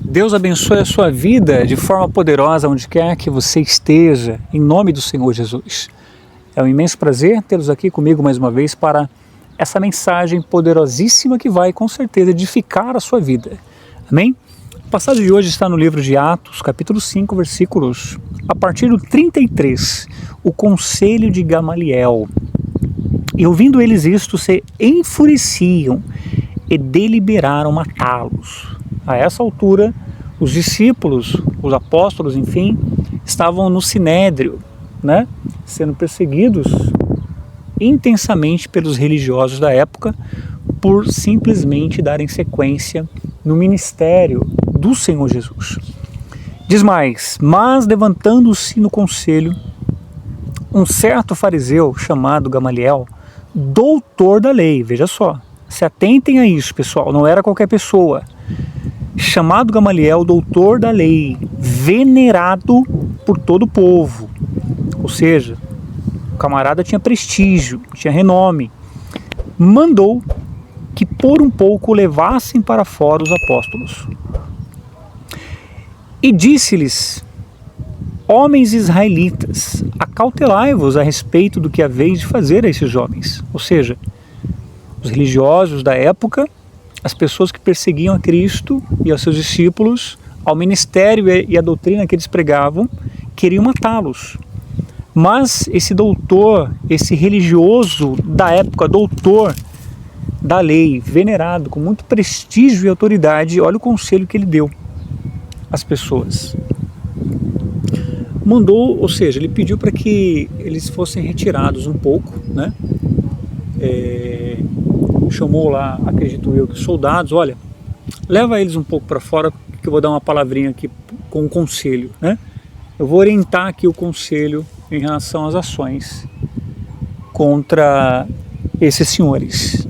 Deus abençoe a sua vida de forma poderosa onde quer que você esteja, em nome do Senhor Jesus. É um imenso prazer tê-los aqui comigo mais uma vez para essa mensagem poderosíssima que vai com certeza edificar a sua vida. Amém? A passagem de hoje está no livro de Atos, capítulo 5, versículos a partir do 33, o conselho de Gamaliel. E ouvindo eles isto, se enfureciam e deliberaram matá-los. A essa altura, os discípulos, os apóstolos, enfim, estavam no Sinédrio, sendo perseguidos intensamente pelos religiosos da época por simplesmente darem sequência no ministério do Senhor Jesus. Diz mais: mas levantando-se no conselho, um certo fariseu chamado Gamaliel, doutor da lei, veja só, se atentem a isso, pessoal, não era qualquer pessoa, chamado Gamaliel, doutor da lei, venerado por todo o povo, ou seja, o camarada tinha prestígio, tinha renome, mandou que por um pouco levassem para fora os apóstolos. E disse-lhes: homens israelitas, acautelai-vos a respeito do que haveis de fazer a esses jovens. Ou seja, os religiosos da época, as pessoas que perseguiam a Cristo e aos seus discípulos, ao ministério e à doutrina que eles pregavam, queriam matá-los. Mas esse doutor, esse religioso da época, doutor da lei, venerado, com muito prestígio e autoridade, olha o conselho que ele deu às pessoas. Mandou, ou seja, ele pediu para que eles fossem retirados um pouco, chamou lá, acredito eu, que soldados, olha, leva eles um pouco para fora, que eu vou dar uma palavrinha aqui com um conselho, Eu vou orientar aqui o conselho em relação às ações contra esses senhores,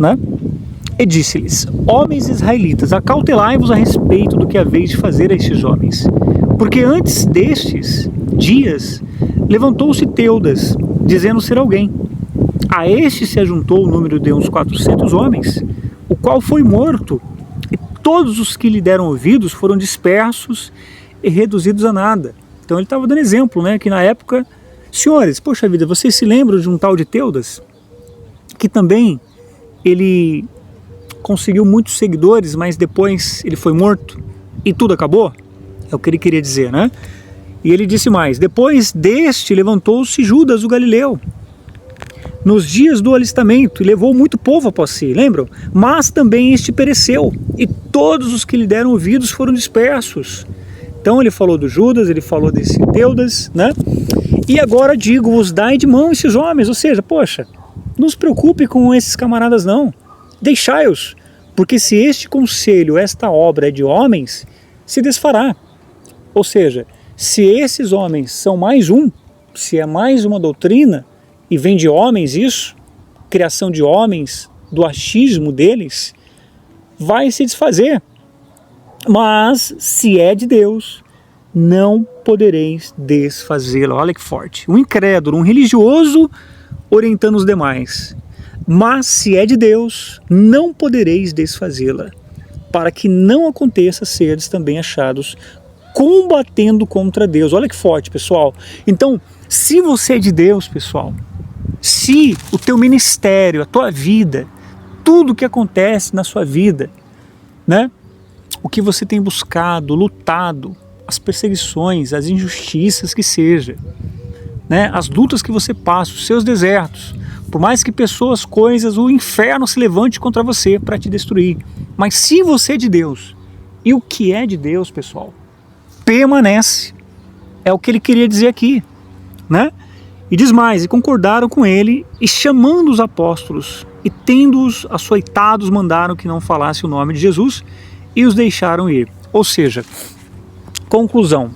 E disse-lhes: homens israelitas, acautelai-vos a respeito do que haveis de fazer a estes homens, porque antes destes dias levantou-se Teudas, dizendo ser alguém. A este se ajuntou o número de uns 400 homens, o qual foi morto, e todos os que lhe deram ouvidos foram dispersos e reduzidos a nada. Então ele estava dando exemplo, que na época, senhores, poxa vida, vocês se lembram de um tal de Teudas, que também ele conseguiu muitos seguidores, mas depois ele foi morto e tudo acabou? É o que ele queria dizer, E ele disse mais: depois deste levantou-se Judas o Galileu, nos dias do alistamento, e levou muito povo após si, lembram? Mas também este pereceu, e todos os que lhe deram ouvidos foram dispersos. Então ele falou do Judas, ele falou desse Teudas, E agora digo-vos, dai de mão esses homens, ou seja, poxa, não se preocupe com esses camaradas não, deixai-os, porque se este conselho, esta obra é de homens, se desfará. Ou seja, se esses homens são mais um, se é mais uma doutrina, e vem de homens isso, criação de homens, do achismo deles, vai se desfazer. Mas se é de Deus, não podereis desfazê-la. Olha que forte. Um incrédulo, um religioso orientando os demais. Mas se é de Deus, não podereis desfazê-la, para que não aconteça seres também achados combatendo contra Deus. Olha que forte, pessoal. Então, se você é de Deus, pessoal, se o teu ministério, a tua vida, tudo que acontece na sua vida, o que você tem buscado, lutado, as perseguições, as injustiças que seja, as lutas que você passa, os seus desertos, por mais que pessoas, coisas, o inferno se levante contra você para te destruir, mas se você é de Deus, e o que é de Deus, pessoal, permanece, é o que ele queria dizer aqui, E diz mais: e concordaram com ele, e chamando os apóstolos, e tendo-os açoitados, mandaram que não falasse o nome de Jesus, e os deixaram ir. Ou seja, conclusão.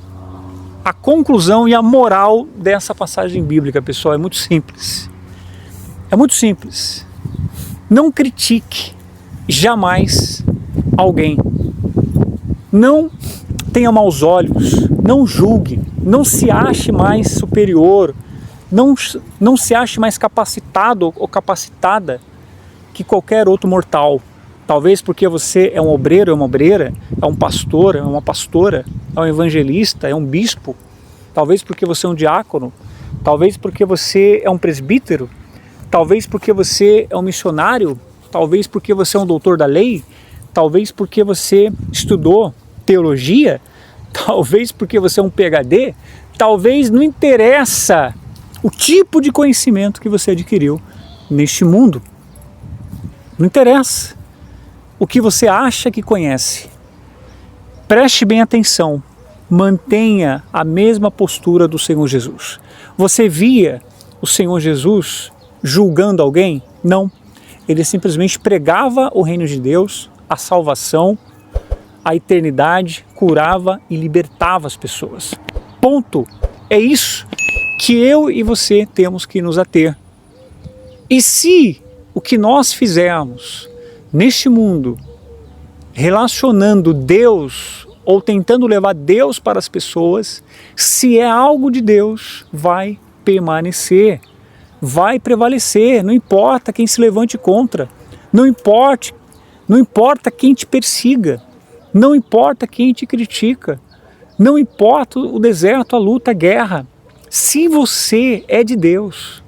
A conclusão e a moral dessa passagem bíblica, pessoal, é muito simples. É muito simples. Não critique jamais alguém. Não tenha maus olhos, não julgue, não se ache mais superior, não se ache mais capacitado ou capacitada que qualquer outro mortal. talvez porque você é um obreiro, é uma obreira, é um pastor, é uma pastora, é um evangelista, é um bispo, talvez porque você é um diácono, talvez porque você é um presbítero, talvez porque você é um missionário, talvez porque você é um doutor da lei, talvez porque você estudou teologia, talvez porque você é um PhD, talvez não interessa o tipo de conhecimento que você adquiriu neste mundo. Não interessa o que você acha que conhece. Preste bem atenção, mantenha a mesma postura do Senhor Jesus. Você via o Senhor Jesus julgando alguém? Não. Ele simplesmente pregava o reino de Deus, a salvação, a eternidade, curava e libertava as pessoas. Ponto. É isso que eu e você temos que nos ater. E se o que nós fizermos neste mundo, relacionando Deus ou tentando levar Deus para as pessoas, se é algo de Deus, vai permanecer, vai prevalecer, não importa quem se levante contra, não importa quem te persiga, não importa quem te critica, não importa o deserto, a luta, a guerra. Se você é de Deus,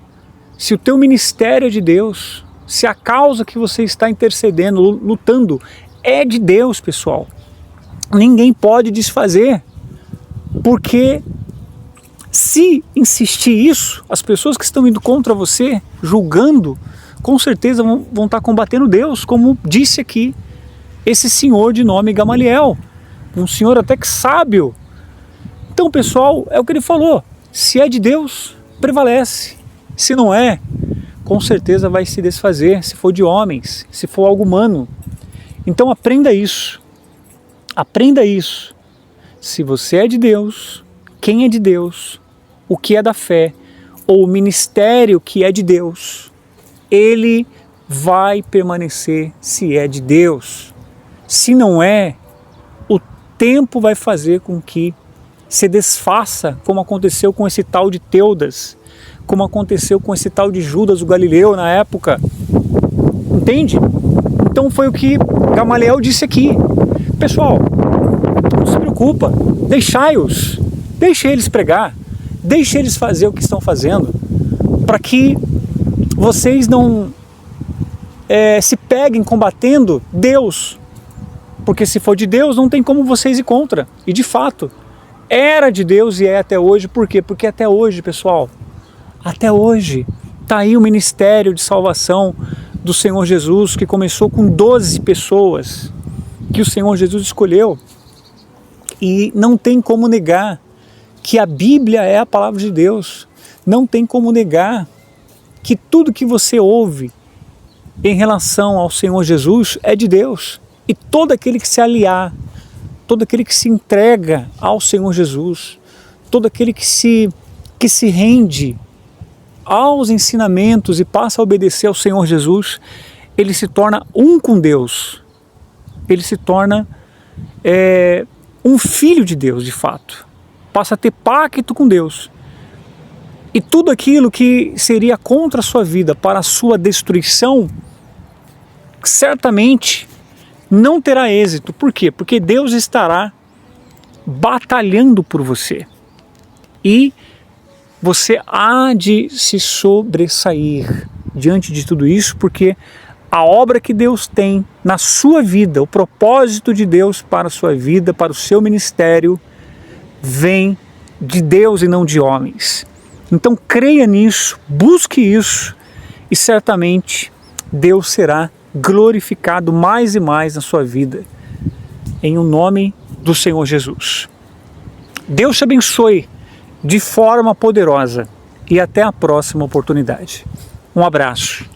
se o teu ministério é de Deus, se a causa que você está intercedendo, lutando, é de Deus, pessoal, ninguém pode desfazer, porque se insistir isso, as pessoas que estão indo contra você, julgando, com certeza vão estar combatendo Deus, como disse aqui esse senhor de nome Gamaliel, um senhor até que sábio. Então, pessoal, é o que ele falou, se é de Deus, prevalece, se não é, com certeza vai se desfazer, se for de homens, se for algo humano. Então aprenda isso, se você é de Deus, quem é de Deus, o que é da fé, ou o ministério que é de Deus, ele vai permanecer se é de Deus. Se não é, o tempo vai fazer com que se desfaça, como aconteceu com esse tal de Teudas, como aconteceu com esse tal de Judas o Galileu na época. Entende? Então foi o que Gamaliel disse aqui. Pessoal, não se preocupa, deixai-os, deixe eles pregar, deixe eles fazer o que estão fazendo, para que vocês não se peguem combatendo Deus, porque se for de Deus não tem como vocês ir contra, e de fato era de Deus e é até hoje. Por quê? Porque até hoje, pessoal, até hoje está aí o ministério de salvação do Senhor Jesus, que começou com 12 pessoas que o Senhor Jesus escolheu, e não tem como negar que a Bíblia é a palavra de Deus, não tem como negar que tudo que você ouve em relação ao Senhor Jesus é de Deus, e todo aquele que se aliar, todo aquele que se entrega ao Senhor Jesus, todo aquele que se rende aos ensinamentos e passa a obedecer ao Senhor Jesus, ele se torna um com Deus, ele se torna um filho de Deus de fato, passa a ter pacto com Deus, e tudo aquilo que seria contra a sua vida, para a sua destruição, certamente não terá êxito. Por quê? Porque Deus estará batalhando por você, e você há de se sobressair diante de tudo isso, porque a obra que Deus tem na sua vida, o propósito de Deus para a sua vida, para o seu ministério, vem de Deus e não de homens. Então creia nisso, busque isso, e certamente Deus será glorificado mais e mais na sua vida, em o nome do Senhor Jesus. Deus te abençoe de forma poderosa e até a próxima oportunidade. Um abraço.